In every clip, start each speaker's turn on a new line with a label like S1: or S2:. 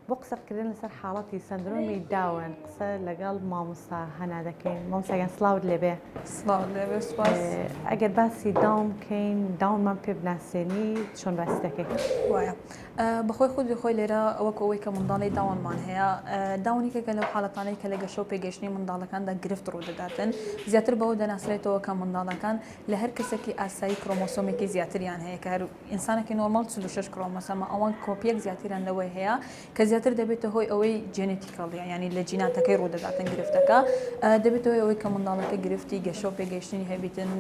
S1: بۆ قسەکردن لەسەر حاڵەتی سندرۆمی داون قسە لەگەڵ مامۆستا هەنا دەکەین. مامۆستاگیان سڵاوت لێبێ.
S2: سڵاو لێبێ، سوپاس.
S1: ئەگەر باسی داوم بکەین، داونمان پێ بناسێنی چۆن باسی دەکەیت؟
S2: وایە بەخۆی خودی خۆی لێرە ئەوەک ئەوەی کە منداڵی داوانمان هەیە، داونێکێکە لەو حاڵەتانەی کە لە گەشە و پێگەشتنی منداڵەکاندا گرفت ڕوودەداتن، زیاتر بەوە دەناسرێتەوە کە منداڵەکان لە هەر کەسێکی ئاسایی کرۆمۆسۆمێکی زیاتریان هەیە کە هەر ئینسانێکی نۆرمال 46 کرۆمۆسۆمە، ئەوان کۆپیەک زیاتریان لەوەی هەیە کە زیاتر دەبێتە هۆی ئەوەی جێنێتیکەڵیە، ینی لە جیناتەکەی ڕوودەداتن گرفتەکە، دەبێتەوە ئەوەی کە منداڵەکە گرفتی گەشە و پێگەشتنی هەبیتن،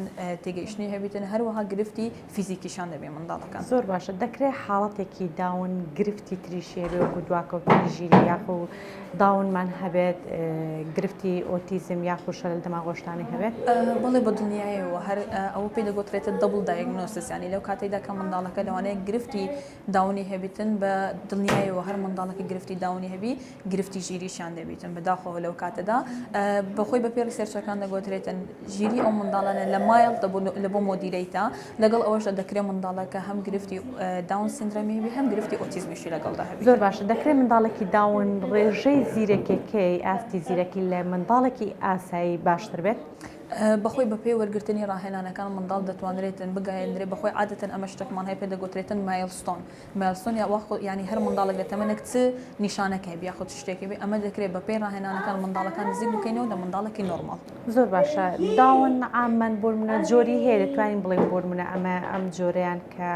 S2: تێگەیشتنی هەبیتن، هەروەها گرفتی فیزیکیشان دەبێت منداڵەکان.
S1: زۆر باشە. دەکرێت حاڵەتێکی داون گرفتی تریشێ بێ و دواکەوتنی ژیری یاخو داونمان هەبێت گرفتی ئۆتیزم یاخو شەلل دەماغۆشتانی هەبێت؟
S2: بەڵێ بە دڵنیایەوە هەر ئەوە پێی دەگوترێتە دەبڵ دایگنۆسیس، ینی لەو کاتێکدا کە منداڵەکە لەوانەیە گرفتی داونی هەبیتن بە دڵنیایەوە هەر منداڵەکە گرفتی داونی هەبی گرفتی ژیریشان دەبیتن بەداخەوە لەو کاتەدا بەخۆی بە پێ ریسێرچەکان دەگوترێتن ژیری ئەو منداڵانە لە مایڵ لە بۆ مۆدیرەیتا، لەگەڵ ئەوەشدا دەکرێت منداڵەکە هەم گرفتی داون سندرۆمی هەبی هەم گرفتی ئۆتیزمیشی لەگەڵدا هەبی.
S1: زۆر باشە. دەکرێت منداڵێکی داون ڕێژەی زیرەکێکەی ئاستی زیرەکی لە منداڵێکی ئاسایی باشتر بێت؟
S2: بەخۆی بە پێی وەرگرتنی ڕاهێنانەکان منداڵ دەتوانرێتن بگایەندرێت بەخۆی عادەتەن ئەمە شتێکمان هەیە پێ دەگوترێتن مایلستۆن. مایلستۆن ینی هەر منداڵێک لە تەمەنێک چ نیشانەکە هەبێ یاخود شتێکی بێ، ئەمە دەکرێت بە پێی ڕاهێنانەکان منداڵەکان نزیک بکەینەوە لە منداڵێکی نۆرمال.
S1: زۆر باشە. داون عامەن بۆرمونە جۆری هەیە، دەتوانین بڵێن بۆرمونە ئەمە ئەم جۆرەیان کە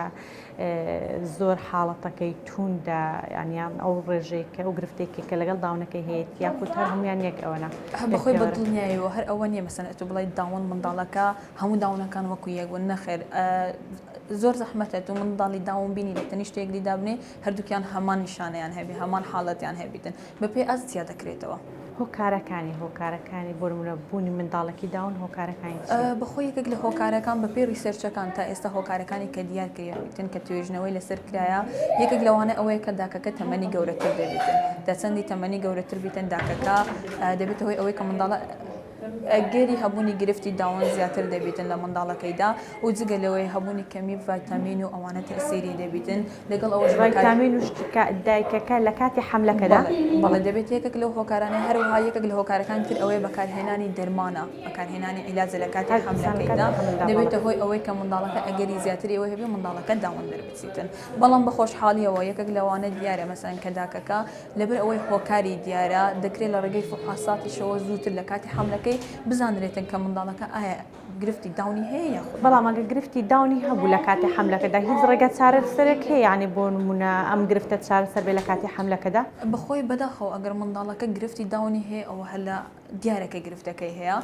S1: زۆر حاڵەتەکەی توندە، یانیان ئەو ڕێژەیە کە ئەو گرفتێکی کە لەگەڵ داونەکەی هەیە یاخود هەر هەمویان یەک ئەوەنە؟
S2: بەخۆی بە دڵنیایەوە هەر ئەوە نییە مەسەن ئەتو بڵێ داون منداڵەکە هەموو داونەکان وەکو یەکون نەخێر. زۆر زەحمەتێت و منداڵی داون بینی لە تەنی شتێکی دابنێ هەردووکیان هەمان نیشانەیان هەبی هەمان حاڵەتیان هەبیتن بە پێی ئەس زیاد دەکرێتەوە.
S1: هۆکارەکانی بۆرمونە بوونی منداڵێکی داون هۆکارەکانی
S2: بەخۆی یەکێک لە هۆکارەکان بە پێی ریسێرچەکان تا ئێستا هۆکارەکانی کە دیارکردن کە توێژنەوەی لەسەر کرایە، یەکێک لەوانە ئەوەیە کە داکەکە تەمەنی گەورەتر دەبێتن، دەچەندی تەمەنی گەورەتر بیتن داکەکە دەبێت هۆی ئەوەی کە منداڵە گەری هەبوونی گرفتی داون زیاتر دەبیتن لە منداڵەکەیدا و جگە لەوەی هەبوونی کەمی ڤایتامین و ئەوانە تەسیری دەبیتن لەگەڵ ئەوەش
S1: ڤایتامین و دایکەکە لە کاتی حەملەکەدا.
S2: بەڵێ دەبێت یەکێک لەو هۆکارانە هەروەها یەکێک لە هۆکارەکان تر ئەوەیە بەکارهێنانی دەرمانە، بەکارهێنانی عیلاج لە کاتی حەملەکەیدا دەبێتە هۆی ئەوەی کە منداڵەکە ئەگەری زیاتری ئەوەی هەبێ منداڵەکە داون دەربچیتن. بەڵام بە خۆشحاڵیەوە یەکێک لەوانە دیارە مەسەن کە داکەکە لەبەر ئەوەی هۆکاری دیارە دەکرێت لە ڕێگەی فحواساتیشەوە زووتر لە کاتی حەملەکەی بزانرێتن کە منداڵەکە ئایا گرفتی داونی هەیە یاخود.
S1: بەڵام ئەگە گرفتی داونی هەبوو لە کاتی حەملەکەدا هیچ ڕێگە چارەسەرێک هەیە، یعنی بۆ نمونە ئەم گرفتە چارەسەر بێ لە کاتی حەملەکەدا؟
S2: بەخۆی بەداخەوە ئەگەر منداڵەکە گرفتی داونی هەیە ئەوە هەلا دیارەکە گرفتەکەی هەیە،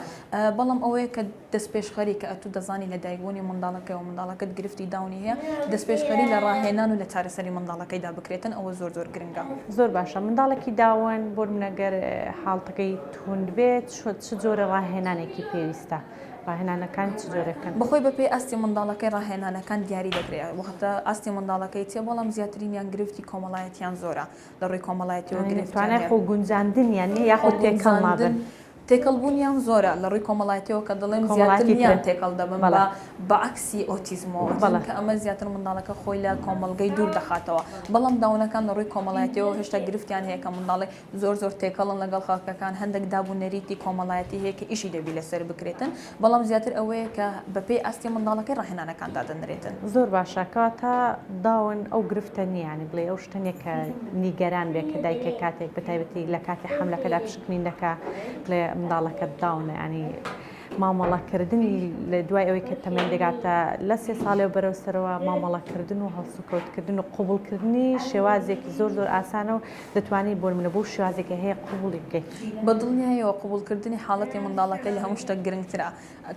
S2: بەڵام ئەوەیە کە دەستپێشخەری کە ئەتوو دەزانی لە دایگبوونی منداڵەکەی و منداڵەکەت گرفتی داونی هەیە دەستپێشخەری لە ڕاهێنان و لە چارەسەری منداڵەکەیدا بکرێتن، ئەوە زۆر زۆر گرنگە.
S1: زۆر باشە. منداڵێکی داون بۆرمونەگەر حاڵتەکەی توند بێت چ جۆرە ڕاهێنانێکی پێویستە؟ ڕاهێنانەکان چ جۆرەکەن؟
S2: بەخۆی بە پێی ئاستی منداڵەکەی ڕاهێنانەکان دیاری دەکرێت، وەختە ئاستی منداڵەکەی چێ، بەڵام زیاترینیان گرفتی کۆمەڵایەتیان زۆرە لە ڕووی کۆمەڵایەتیەوە
S1: گرفتوانای خۆ گونجاندنیان یاخود تێکەڵ مابن.
S2: تێکەڵبوونیان زۆرە لە ڕووی کۆمەڵایەتیەوە کە دەڵێن زیاتریان تێکەڵ دەبن بەعکسی ئۆتیزمەوە کە ئەمە زیاتر منداڵەکە خۆی لە کۆمەڵگەی دوور دەخاتەوە، بەڵام داونەکان لە ڕووی کۆمەڵایەتیەوە هێشتا گرفتیان هەیە کە منداڵی زۆر زۆر تێکەڵن لەگەڵ خەڵکەکان، هەندێک دابوونەریتی کۆمەڵایەتی هەیە کە ئیشی دەبی لەسەر بکرێتن، بەڵام زیاتر ئەوەیە کە بە پێی ئاستی منداڵەکەی ڕاهێنانەکان دادەنرێتن.
S1: زۆر باشە. کەواتە داون ئەو گرفتە نییانی بڵێ ئەو شتێنێ کە نیگەران بێت کە دایکە کاتێک بەتایبەتی لە کاتی حەملەکەدا پشکنین دەکا بڵێ منداڵەکە داونە، ینی مامەڵەکردنی لە دوای ئەوەی کە تەمەن دەگاتە لە 3 ساڵێ و بەرەوسەرەوە مامەڵەکردن و هەڵسوکەوتکردن و قوبوڵکردنی شێوازێکی زۆر زۆر ئاسانە و دەتوانێت بۆرمونە بۆ شێوازێکی هەیە قوبوڵی بکەیت.
S2: بە دڵنیایەوە قوبوڵکردنی حاڵەتی منداڵەکەی لە هەموو شتێک گرنگترە،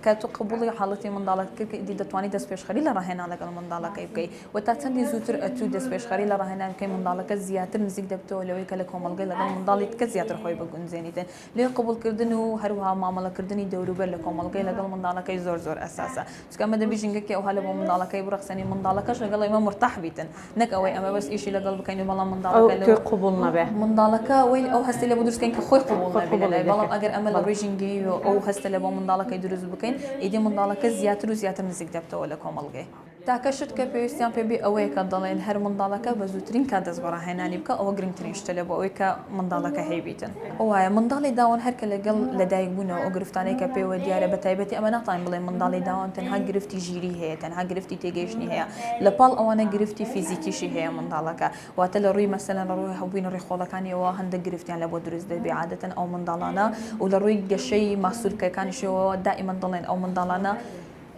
S2: کە تو قبوڵی حاڵەتی منداڵەکەی دەتوانێت دەستپێشخەری لە ڕاهێنان لەگەڵ منداڵەکەی بکەیت و تا چەندی زووتر ئەتوو دەستپێشخەری لە ڕاهێنانەکەی منداڵەکە زیاتر نزیک دەبتەوە لەوەی کە لە کۆمەڵگەی لەگەڵ منداڵی کە زیاتر خۆی بگونجێنیتن. لێ قبوڵکردن و هەروەها مامەڵەکردنی دەوروبەر لە کۆمەڵگەی لەگەڵ منداڵەکەی زۆر زۆر ئەساسە، چکە ئەمە دەبی ژینگەکی ئەو هەلە بۆ منداڵەکەی بڕەخسەنی منداڵەکەش لەگەڵ ئێمە مرتاح بیتن، نەک ئەوەی ئەمە بەس ئیشی لەگەڵ بکەین و بەڵام منداڵەکە
S1: قوبوڵ نەبێ،
S2: منداڵەکە وەی ئەو هەستی لە بۆ دروستکەین کە خۆی قوبوڵ نەبێت، بەڵام ئەگەر ئەمە لە ڕووی ژینگەی و ئەو هەستە لە بۆ منداڵەکەی دروست بکەین ئیدی منداڵەکە زیاتر و زیاتر نزیک دەبتەوە لە کۆمەڵگەی. تاکەشت کە پێویستیان پێبێ ئەوەیە کە دەڵێن هەر منداڵەکە بە زووترین کات دەست بەڕاهێنانی بکە ئەوە گرنگترین شتە لە بۆ ئەوەی کە منداڵەکە هەیبیتن وایە منداڵی داوان هەرکە لەگەڵ لەدایک بوونەوە ئەو گرفتانەی کە پێوە دیارە بە تایبەتی ئەمە ناتوانین بڵێ منداڵی داوان تەنها گرفتی ژیری هەیە تەنها گرفتی تێگەیشتنی هەیە لە پاڵ ئەوانە گرفتی فیزیکیشی هەیە منداڵەکە واتە لە ڕووی مەسەلەن لە ڕووی هەبووین ڕێخۆڵەکانیەوە هەندێک گرفتیان لە بۆ دروست دەبێ عادەتەن ئەو منداڵانە و لە ڕووی گەشەی ماسوولکەکانیشەوە دائیمەن دەڵێن ئەو منداڵانە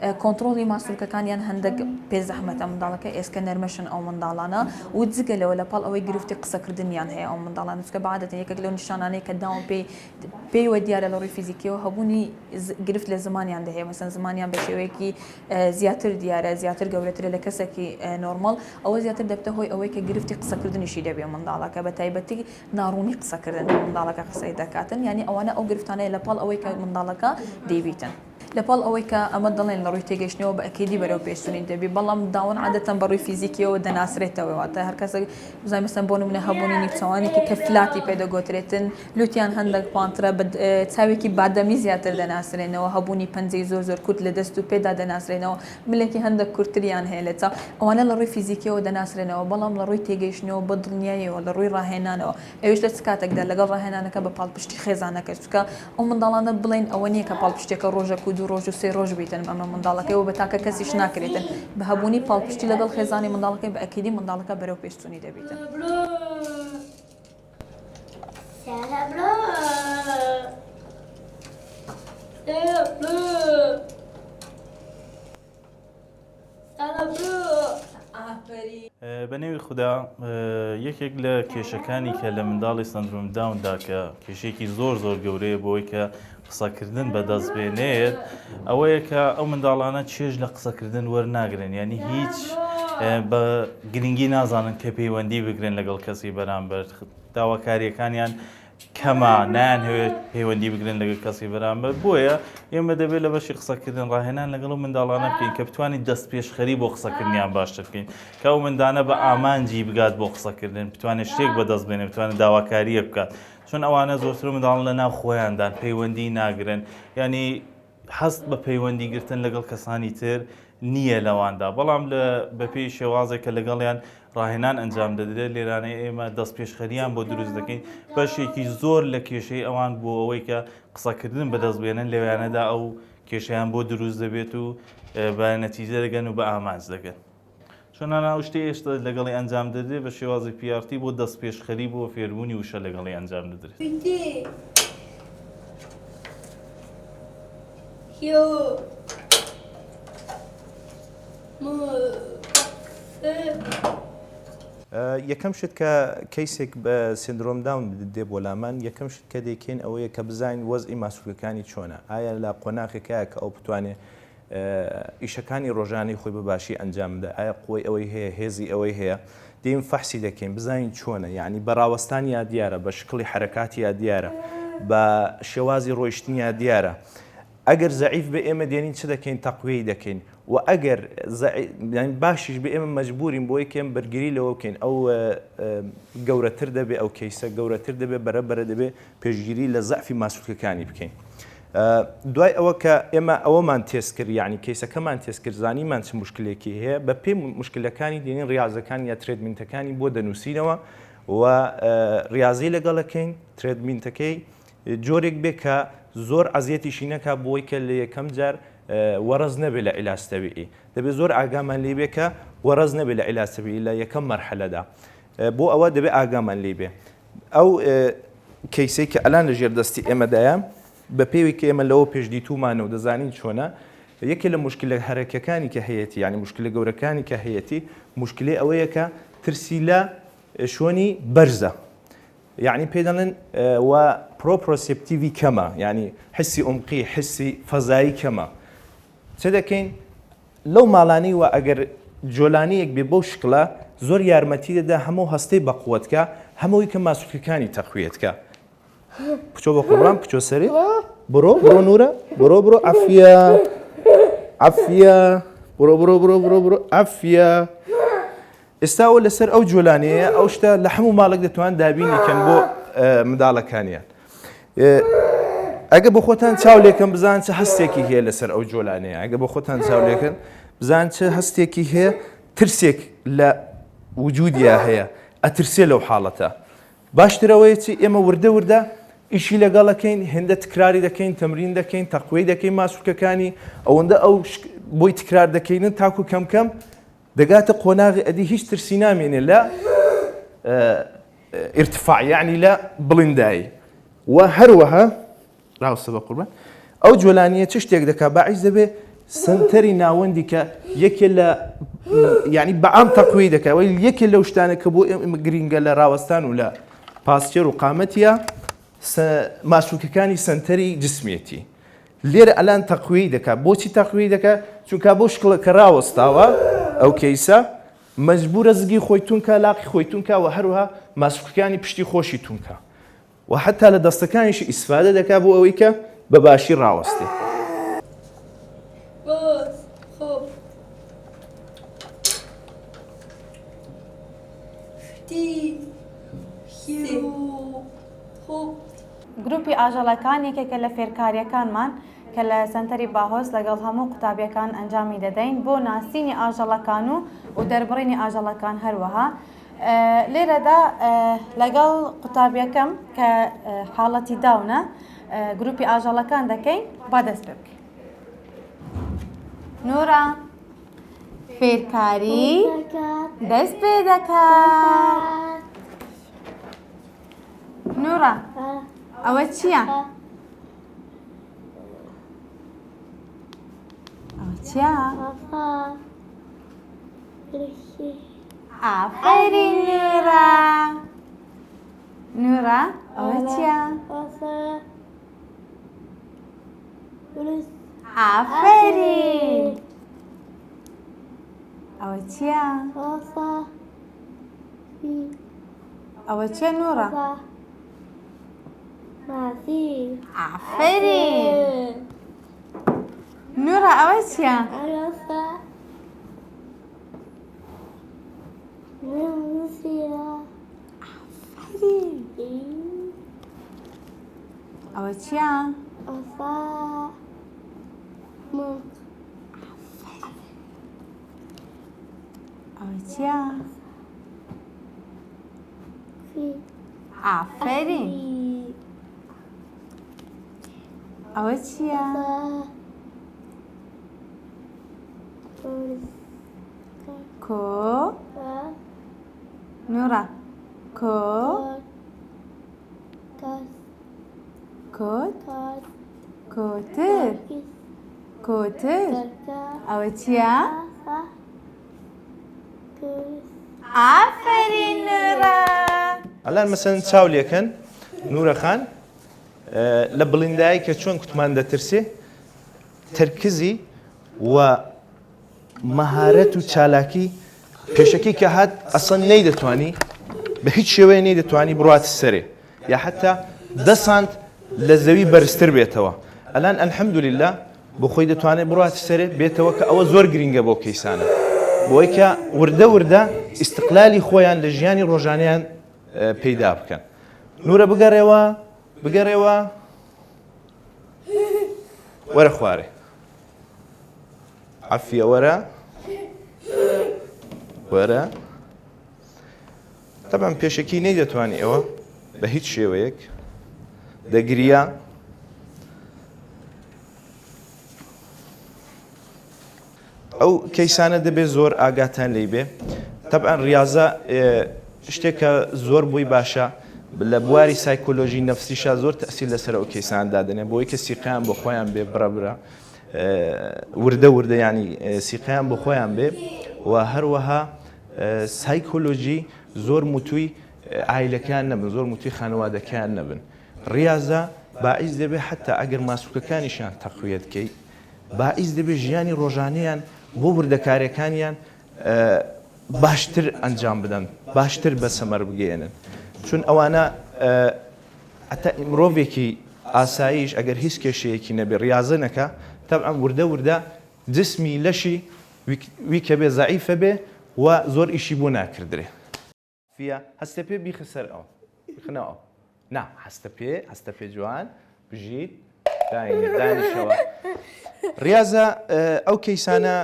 S2: کۆنتترۆلی ماسوولکەکانیان هەندێک پێزەحمەتە منداڵەکە ئێسکە نەرمەشن ئەو منداڵانە و جگەلەوە لە پاڵ ئەوەی گرفتی قسەکردنیان هەیە ئەو منداڵان چکە بعادەتەن یەکێک لەو نیشانانەی کە داوام پێیوە دیارە لە ڕووی فیزیکیەوە هەبوونی گرفت لە زمانیان دەهەیە مەسەن زمانیان بە شێوەیەکی زیاتر دیارە زیاتر گەورەترە لە کەسێکی نۆرمال ئەوە زیاتر دەبتە هۆی ئەوەی کە گرفتی قسەکردنیشی دەبێ منداڵەکە بە تایبەتی ناڕوونی قسەکردن منداڵەکە قسەی دەکاتن یعنی ئەوانە ئەو گرفتانەیە لە پاڵ ئەوەی کە منداڵەکە دەیبیتن لەپاڵ ئەوەی کە ئەمە دەڵێن لە ڕووی تێگەشتنەوە بە ئەکیدی بەرەو پێشتنی دەبی بەڵام داوان عادەتەن بە ڕووی فیزیکیەوە دەناسرێتەوە واتە هەر کەسێک بزای مەسەن بۆ نمونە هەبوونی نیپچەوانێکی کە فلاتی پێدەگۆترێتن لوتیان هەندێک پانترە چاوێکی بادەمی زیاتر دەناسرێنەوە هەبوونی پەنجەی زۆر کورت لە دەست و پێدا دەناسرێنەوە ملێکی هەندێک کورتریان هەیە لە چاو ئەوانە لە ڕووی فیزیکیەوە دەناسرێنەوە بەڵام لە ڕووی تێگەیشتنەوە بە دڵنیاییەوە لە ڕووی ڕاهێنانەوە ئەوش لە کاتێکدا لەگەڵ ڕاهێنانەکە بە پاڵپشتی خێزانەکە چکە ئەو منداڵانە بڵێن ئەوە نییە کە پاڵپشتێکە ڕۆژێک و دوو ڕۆژ و سێ ڕۆژ ئەمە منداڵەکەیەوە بە تاکە کەسیش ناکرێتن بە هەبوونی پاڵپشتی لەگەڵ خێزانی منداڵەکەی بە ئەکیدی منداڵەکە بەرەو پێشچوونی دەبیتن.
S3: بەنێوی خوددا یەکێک لە کێشەکانی کە لە منداڵی سندروم داوندا کە کێشێکی زۆر گەورەیە بۆی کە قسەکردن بەدەستبێنێت ئەوەیە کە ئەو منداڵانە چێژ لە قسەکردن وەرناگرن ینی هیچ بە گرنگی نازانن کە پەیوەندی بگرن لەگەڵ کەسی بەرامبەر داواکاریەکانیان کەمە نانهوێت پەیوەندی بگرن لەگەڵ کەسی بەرامبەر بۆیە ئێمە دەبێت لە بەشی قسەکردن ڕاهێنان لەگەڵ و منداڵانە بکەین کە بتوانین دەست پێشخەری بۆ قسەکردنیان باشتر بکەین کە ئەو مندانە بە ئامانجی بگات بۆ قسەکردن بتوانێت شتێک بەدەست بێنێت بتوانێت داواکاریە بکات چون ئەوانە زۆرتر منداڵن لە ناو خۆیاندان پەیوەندی ناگرن ینی حەست بە پەیوەندی گرتن لەگەڵ کەسانی تر نییە لەواندا بەڵام بە پێی شێوازێک کە لەگەڵیان ڕاهێنان ئەنجام دەدرێت لێرانەی ئێمە دەست پێشخەریان بۆ دروست دەکەین بەشێکی زۆر لە کێشەی ئەوان بۆ ئەوەی کە قسەکردن بەدەستبێنن لەوێنەدا ئەو کێشەیان بۆ دروست دەبێت و بە نەتیجە دەگەن و بە ئامانج دەگەن چۆنانە ئەو شتێ ئێشتا لەگەڵی ئەنجام دەدرێت بە شێوازی پیارتی بۆ دەست پێشخەری بۆ فێربوونی وشە لەگەڵی ئەنجام دەدرێت.
S4: یەکەم شت کە کەیسێک بە سندرۆم داون دێ بۆ لامان یەکەم شت کە دەیکەین ئەوەیە کە بزانین وەزئی ماسوولەکانی چۆنە ئایا لە قۆناغێکایە کە ئەو بتوانێت ئیشەکانی ڕۆژانەی خۆی بەباشی ئەنجام بدە ئایا قوی ئەوەی هەیە هێزی ئەوەی هەیە دێم فەحسی دەکەین بزانین چۆنە یعنی بەڕاوەستان یا دیارە بە شکڵی حرەکاتی یا دیارە بە شێوازی ڕۆیشتنی یا دیارە ئەگەر زەعیف بە ئێمە دێنین چ دەکەین تەقویەی دەکەین و ئەگەر باشیش بە ئێمە مەجبورین بۆ یەکێم بەرگری لەوە بکەین ئەو گەورەتر دەبێت ئەو کەیسە گەورەتر دەبێت بەرەبەرە دەبێت پێشگیری لە زەعفی ماسوولکەکانی بکەین. دوای ئەوە کە ئێمە ئەوەمان تێست کرد یعنی کەیسەکەمان تێست کرد زانیمان چ مشکلێکی هەیە بە پێی مشکلەکانی دێنین ڕاضەکان یا ترێدمینتەکانی بۆ دەنووسینەوە و ڕاضی لەگەڵەکەین ترێدمینتەکەی جۆرێک بێ کە زۆر عزیەتیشی نەکا بۆی کە لە یەکەم جار وەرز نەبێت لە عیلاجتەبیعی دەبێت زۆر ئاگامان لێ بێ کە وەرز نەبێت لە عیلاجتەبیعی لە یەکەم مەرحەلەدا بۆ ئەوە دەبێت ئاگامان لێ بێ ئەو کەیسەی کە ئەلان لە ژێردەستی ئێمەدایە بە پێوی کە ئێمە لەوە پێشدیتومانە و دەزانین چۆنە یەکێ لە مشکلە هەرەکەکانی کە هەیەی ینی مشکلە گەورەکانی کە هەیەی مشکلەی ئەوەیە کە ترسی لە شوێنی بەرزە یعنی پێ دەڵێن و پرۆپرۆسپتیڤی کەمە ینی حسی عمقی حسی فەزایی کەمە چه دەکەین لەو ماڵانی و ئەگەر جۆلانیەک بێ بەو شکڵە زۆر یارمەتی دەدا هەموو هەستەی بەقوتکە هەمووی کە ماسوولکەکانی تەقویەتکە بچۆ بە قوڕان بچۆ سەری بڕۆ نورە بڕۆ عەفیە عەفیە بڕۆ عەفیە ئێستاوە لەسەر ئەو جۆلانەیە ئەو شتە لە هەموو ماڵێک دەتوان دابینیکەن بۆ منداڵەکانیان ئەگە بە خۆتان چاو لێکم بزان چه هەستێکی هەیە لەسەر ئەو جۆلانەیە ئەگە بە خۆتان چاو لێکن بزان چه هەستێکی هەیە ترسێک لە وجودیا هەیە ئەترسێ لەو حاڵەتە باشترەوەی چی ئێمە وردە ئیشی لەگەڵەکەین هێندە تکراری دەکەین تەمرین دەکەین تەقوی دەکەین ماسوولکەکانی ئەوەندە ئەو بۆی تکرار دەکەینن تاکو کەم دەگاتە قۆناغی ئەدی هیچ ترسی نامێنێ لە ارتفاع یعنی لە بڵندایی و هەروەها ڕاوستە بە قوربان ئەو جۆلانیە چ شتێک دەکات باعیس دەبێ سنتەری ناوەندی کە یەکێ لە یعنی بەعام تەقوی دەکات وەی یەکێ لەو شتانە کە بۆ ئێمە گرینگە لە ڕاوەستان و لە پاسچێر و قامەتیە ماسوولکەکانی سنتەری جسمێتی لێرە ئەلان تەقوی دەکات بۆچی تەقوی دەکات چونکە بۆ شکڵە کە ڕاوەستاوە ئەو کەیسە مەجبورە زگی خۆی تونکە لاقی خۆی تونکە و هەروها ماسوولکەکانی پشتی خۆشی تونکە و حتا لە دەستەکانیشی ئیسفادە دەکات بۆ ئەوەی کە بەباشی ڕاوەستێ
S5: گروپی ئاژەڵەکان یەکێکە لە فێرکاریەکانمان کە لە سنتەری باهۆز لەگەڵ هەموو قوتابیەکان ئەنجامی دەدەین بۆ ناسینی ئاژەڵەکان و دەربڕینی ئاژەڵەکان هەروەها لێرەدا لەگەڵ قوتابیەکەم کە حاڵەتی داونە گروپی ئاژەڵەکان دەکەین با دەست پێ بکەین نورا فێرکاری دەست پێ دەکات نورا ئەوە چییە؟ ئەوە چییە؟ ئافەرین نورا نورا ئەوە چییە؟ ئافەرین ئەوە چییە؟ ئەوە چییە نورا؟ ئافەرین نورا ئەوە چییە؟ ئەوە چییە؟ ئەوە چییە؟ ئافەرین ئەوە چییە؟ کۆ نورا کۆ کۆت کۆتر کۆتر ئەوە چییە؟ ئافەرین نورا
S4: ئەلان مەسەن چاو لێکەن نورەخان لە بڵندایی کە چۆن کوتمان دەترسێ تەرکزی و مەهارەت و چالاکی پێشەکەی کە هات ئەسڵ نەیدەتوانی بە هیچ شێوەیە نەیدەتوانی بڕاتە سەرێ یا حتا 10 سانت لە زەوی بەرزتر بێتەوە ئەلان ئەلحەمدولیلا بۆ خۆی دەتوانێت بڕاتە سەرێ بێتەوە کە ئەوە زۆر گرینگە بۆ کەیسانە بۆی کە وردە ئیستقلالی خۆیان لە ژیانی ڕۆژانیان پەیدا بکەن نورە بگەڕێەوە وەرە خوارێ عەفیە وەرە تەبەن پێشەکی نەیدەتوانی ئەوە بە هیچ شێوەیەک دەگریا ئەو کەیسانە دەبێت زۆر ئاگاتان لێی بێ تەبعەن ریاضە شتێکە زۆر بووی باشە لە بواری سایکۆلۆژی نەفسیشا زۆر تەسیل لەسەر ئەو کەیسان دادنێ بۆی کە سیقیان بۆ خۆیان بێ بڕە وردە ینی سیقیان بۆ خۆیان بێ و هەروەها سایکۆلۆژی زۆر موتوی ئایلەکان نەبن زۆر موتوی خانەوادەکان نەبن ریاضە باعیس دەبێت حتا ئەگەر ماسوولکەکانیشان تەقویەت بکەیت باعیس دەبێت ژیانی ڕۆژانەیان بۆ وردەکاریەکانیان باشتر ئەنجام بدەن باشتر بە سەمەر بگەێنن چون ئەوانە ئەتا مرۆڤێکی ئاساییش ئەگەر هیچ کێشەیەکی نەبێ ریاضە نەکە تەبعەن وردە جسمی لەشی وی کە بێ زەعیفە بێ و زۆر ئیشی بۆ ناکردرێ فیا هەستە پێ بیخە سەر ئەو بخنەوە نا هەستە پێ جوان بژیت دانیشەوە ریاضە ئەو کەیسانە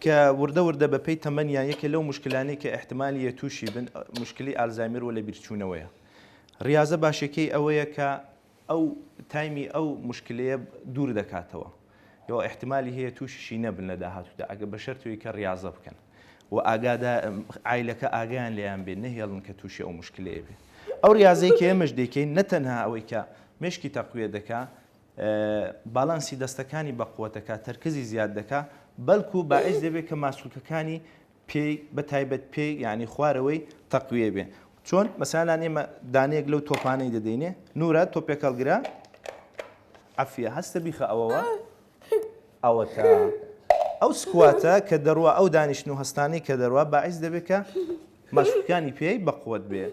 S4: کە وردە بە پێی تەمەنیان یەکێ لەو مشکلانەی کە احتمالی تووشی بن مشکلی ئالزایمر و لە بیرچوونەوەیە. ریاضە باشەکەی ئەوەیە کە ئەو تایمی ئەو مشکلەیە دوور دەکاتەوە یا احتمالی هەیە تووشیشی نەبن لە داهاتوودا ئەگە بە شەرتەوەی کە ریاضە بکەن و ئاگادا عیلەکە ئاگیان لێیان بێ نەهێڵن کە تووشی ئەو مشکلەیە بێ. ئەو ریاضەی کە ئێمەش دەکەین نەتەنها ئەوەی کە مشکی تەقویە دەکا باڵانسی دەستەکانی بەقوتەکە تەرکزی زیاد دەکا بەڵکو باعث دەبێت کە ماسوولکەکانی پێی بە تایبەت پێی یعنی خوارەوەی تەقویە بێ. چۆن مەسالان ئێمە دانەیەک لەو تۆپانەی دەدەینێ نورە تۆپێک هەڵگرا عەفیە هەستە بیخە ئەوەوە ئەوە تا ئەو سکواتە کە دەڕوە ئەو دانیشتن و هەستانەی کە دەڕوە باعث دەبێت کە ماسوولکانی پێی بەقوت بێ